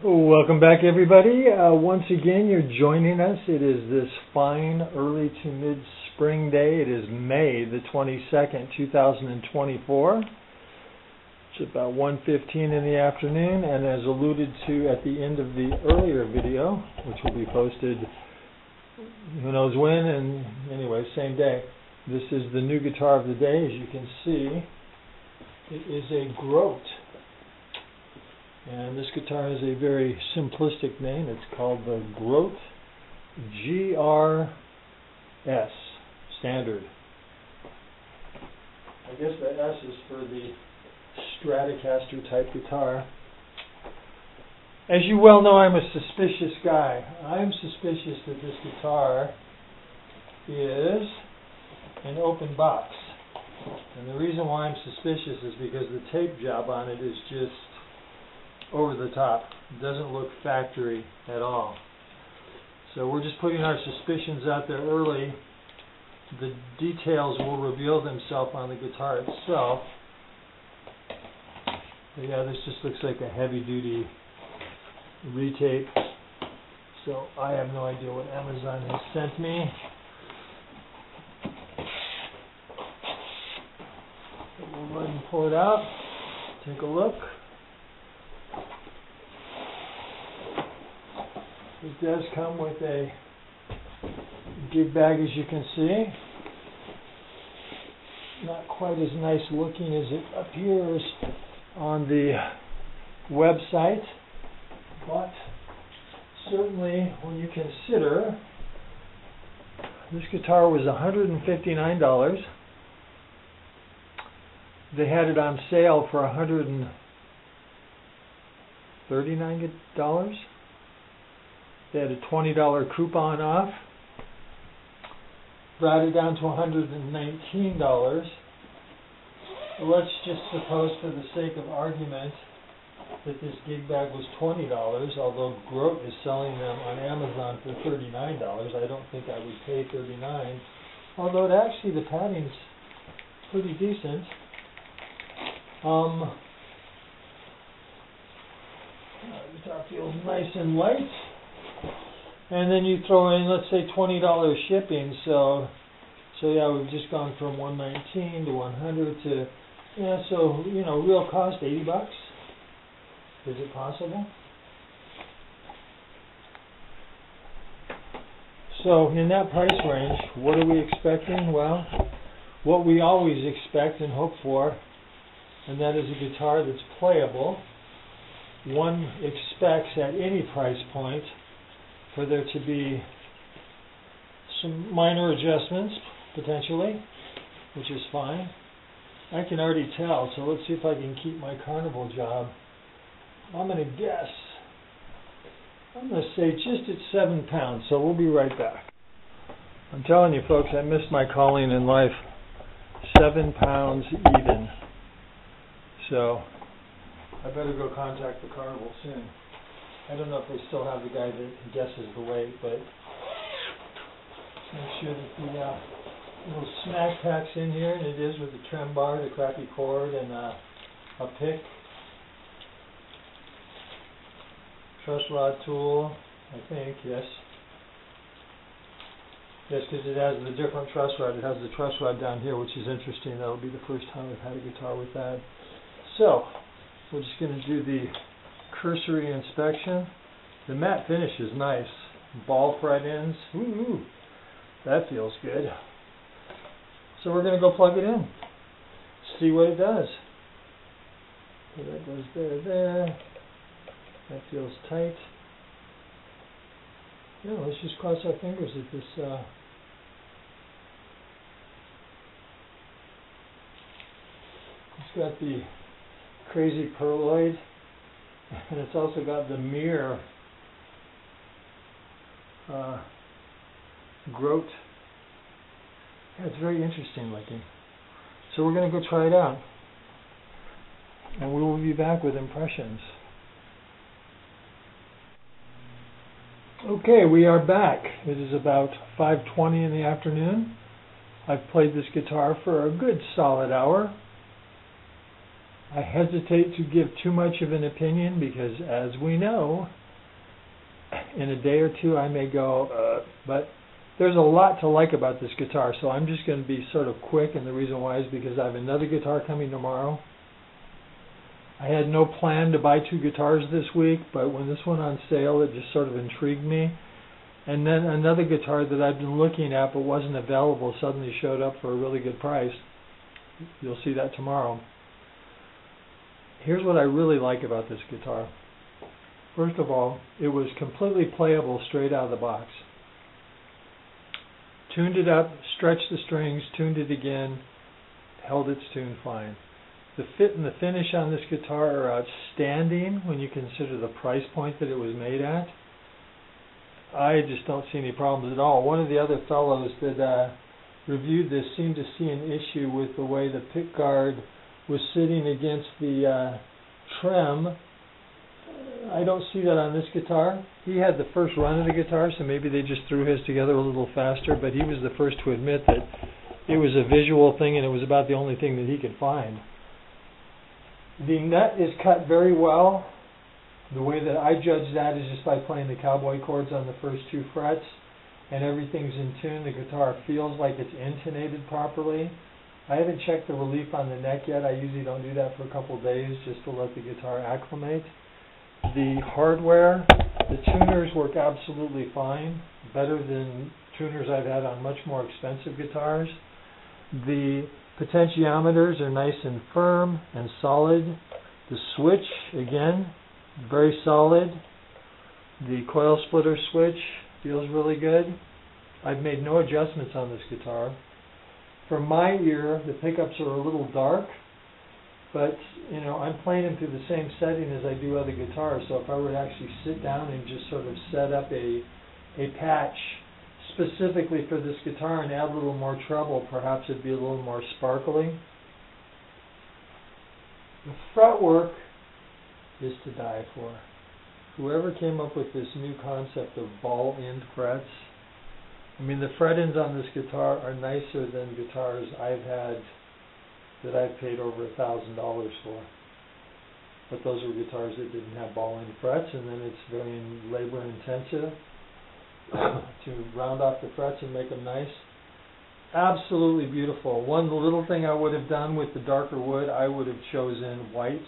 Welcome back, everybody. Once again, you're joining us. It is this fine early to mid-spring day. It is May the 22nd, 2024. It's about 1:15 in the afternoon, and as alluded to at the end of the earlier video, which will be posted who knows when, and anyway, same day, this is the new guitar of the day. As you can see, it is a Grote. And this guitar has a very simplistic name. It's called the Grote GRS Standard. I guess the S is for the Stratocaster type guitar. As you well know, I'm a suspicious guy. I'm suspicious that this guitar is an open box. And the reason why I'm suspicious is because the tape job on it is just over the top. It doesn't look factory at all. So we're just putting our suspicions out there early. The details will reveal themselves on the guitar itself. But yeah, this just looks like a heavy duty retape. So I have no idea what Amazon has sent me. But we'll go ahead and pull it out. Take a look. It does come with a gig bag, as you can see. Not quite as nice looking as it appears on the website, but certainly when you consider this guitar was $159. They had it on sale for $139. They had a $20 coupon off, brought it down to $119. Let's just suppose, for the sake of argument, that this gig bag was $20, although Grote is selling them on Amazon for $39. I don't think I would pay $39, although actually the padding's pretty decent. The guitar feels nice and light. And then you throw in, let's say, $20 shipping. So yeah, we've just gone from $119 to $100 to, yeah. So real cost $80. Is it possible? So in that price range, what are we expecting? Well, what we always expect and hope for, and that is a guitar that's playable. One expects at any price point for there to be some minor adjustments, potentially, which is fine. I can already tell, so let's see if I can keep my carnival job. I'm going to guess. I'm going to say just at 7 pounds, so we'll be right back. I'm telling you, folks, I missed my calling in life. 7 pounds even. So I better go contact the carnival soon. I don't know if they still have the guy that guesses the weight, but make sure that the little snack pack's in here, and it is, with the trem bar, the crappy cord, and a pick. Truss rod tool, I think, yes. Yes, because it has the different truss rod. It has the truss rod down here, which is interesting. That'll be the first time I've had a guitar with that. So we're just going to do the cursory inspection. The matte finish is nice. Ball fret ends. Ooh, that feels good. So we're going to go plug it in. See what it does. So that goes there. That feels tight. Yeah, let's just cross our fingers that this it's got the crazy pearloid, and it's also got the mirror Grote. Yeah, it's very interesting looking. So we're going to go try it out, and we will be back with impressions. Okay, we are back. It is about 5:20 in the afternoon. I've played this guitar for a good solid hour. I hesitate to give too much of an opinion because, as we know, in a day or two I may go, but there's a lot to like about this guitar, so I'm just going to be sort of quick, and the reason why is because I have another guitar coming tomorrow. I had no plan to buy 2 guitars this week, but when this went on sale, it just sort of intrigued me. And then another guitar that I've been looking at but wasn't available suddenly showed up for a really good price. You'll see that tomorrow. Here's what I really like about this guitar. First of all, it was completely playable straight out of the box. Tuned it up, stretched the strings, tuned it again, held its tune fine. The fit and the finish on this guitar are outstanding when you consider the price point that it was made at. I just don't see any problems at all. One of the other fellows that reviewed this seemed to see an issue with the way the pickguard was sitting against the trem. I don't see that on this guitar. He had the first run of the guitar, so maybe they just threw his together a little faster, but he was the first to admit that it was a visual thing and it was about the only thing that he could find. The nut is cut very well. The way that I judge that is just by playing the cowboy chords on the first 2 frets, and everything's in tune. The guitar feels like it's intonated properly. I haven't checked the relief on the neck yet. I usually don't do that for a couple of days just to let the guitar acclimate. The hardware, the tuners work absolutely fine, better than tuners I've had on much more expensive guitars. The potentiometers are nice and firm and solid. The switch, again, very solid. The coil splitter switch feels really good. I've made no adjustments on this guitar. For my ear, the pickups are a little dark, but you know, I'm playing them through the same setting as I do other guitars, so if I were to actually sit down and just sort of set up a patch specifically for this guitar and add a little more treble, perhaps it'd be a little more sparkly. The fretwork is to die for. Whoever came up with this new concept of ball end frets, I mean, the fret ends on this guitar are nicer than guitars I've had that I've paid over $1,000 for. But those were guitars that didn't have ball end frets, and then it's very labor intensive to round off the frets and make them nice. Absolutely beautiful. One little thing I would have done with the darker wood, I would have chosen white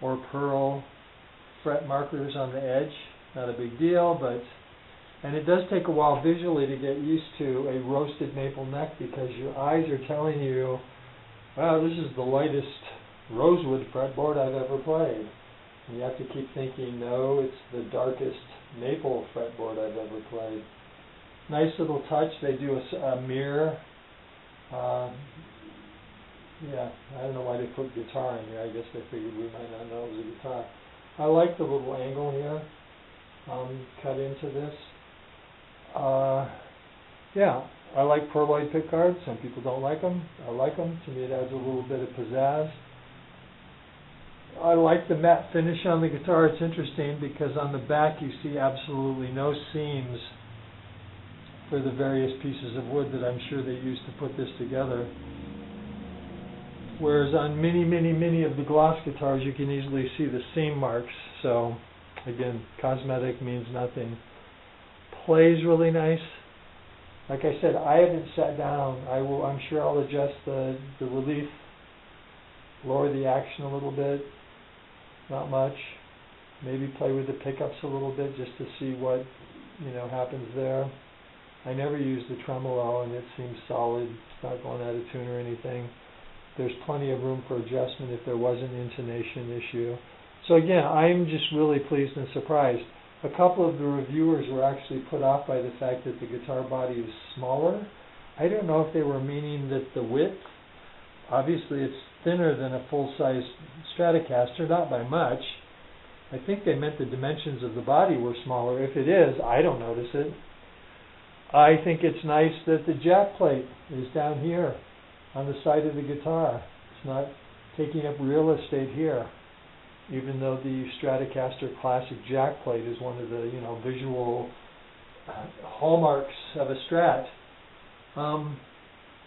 or pearl fret markers on the edge. Not a big deal, but and it does take a while visually to get used to a roasted maple neck because your eyes are telling you, wow, this is the lightest rosewood fretboard I've ever played. And you have to keep thinking, no, it's the darkest maple fretboard I've ever played. Nice little touch. They do a mirror. Yeah, I don't know why they put guitar in here. I guess they figured we might not know it was a guitar. I like the little angle here cut into this. Yeah, I like pearloid pickguards. Some people don't like them. I like them. To me, it adds a little bit of pizzazz. I like the matte finish on the guitar. It's interesting because on the back you see absolutely no seams for the various pieces of wood that I'm sure they used to put this together. Whereas on many of the gloss guitars you can easily see the seam marks. So again, cosmetic means nothing. Plays really nice. Like I said, I haven't sat down. I'm sure I'll adjust the relief, lower the action a little bit, not much. Maybe play with the pickups a little bit just to see what happens there. I never use the tremolo and it seems solid. It's not going out of tune or anything. There's plenty of room for adjustment if there was an intonation issue. So again, I'm just really pleased and surprised. A couple of the reviewers were actually put off by the fact that the guitar body is smaller. I don't know if they were meaning that the width, obviously it's thinner than a full-size Stratocaster, not by much. I think they meant the dimensions of the body were smaller. If it is, I don't notice it. I think it's nice that the jack plate is down here on the side of the guitar. It's not taking up real estate here, even though the Stratocaster Classic jack plate is one of the visual hallmarks of a Strat.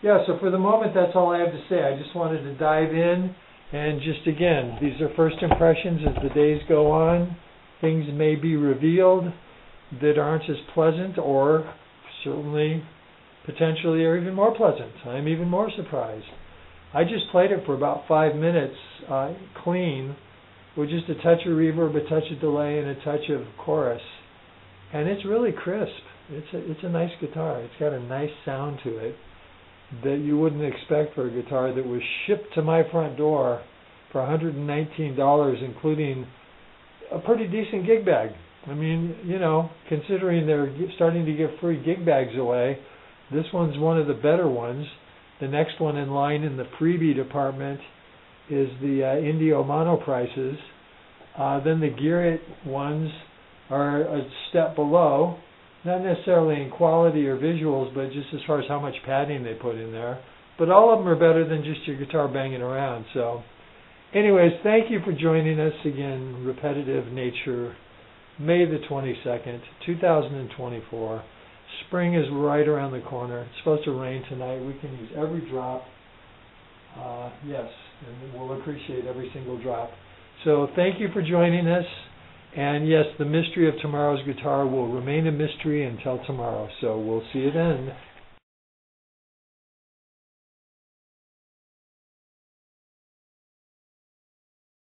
Yeah, so for the moment that's all I have to say. I just wanted to dive in And just again, these are first impressions. As the days go on, things may be revealed that aren't as pleasant, or certainly potentially are even more pleasant. I'm even more surprised. I just played it for about 5 minutes clean, with just a touch of reverb, a touch of delay, and a touch of chorus. And it's really crisp. It's a nice guitar. It's got a nice sound to it that you wouldn't expect for a guitar that was shipped to my front door for $119, including a pretty decent gig bag. I mean, you know, considering they're starting to give free gig bags away, this one's one of the better ones. The next one in line in the freebie department is the Indio Mono prices. Then the Garrett ones are a step below, not necessarily in quality or visuals, but just as far as how much padding they put in there. But all of them are better than just your guitar banging around. So anyways, thank you for joining us again. Repetitive Nature, May the 22nd, 2024. Spring is right around the corner. It's supposed to rain tonight. We can use every drop. Yes, and we'll appreciate every single drop. So thank you for joining us. And yes, the mystery of tomorrow's guitar will remain a mystery until tomorrow. So we'll see you then.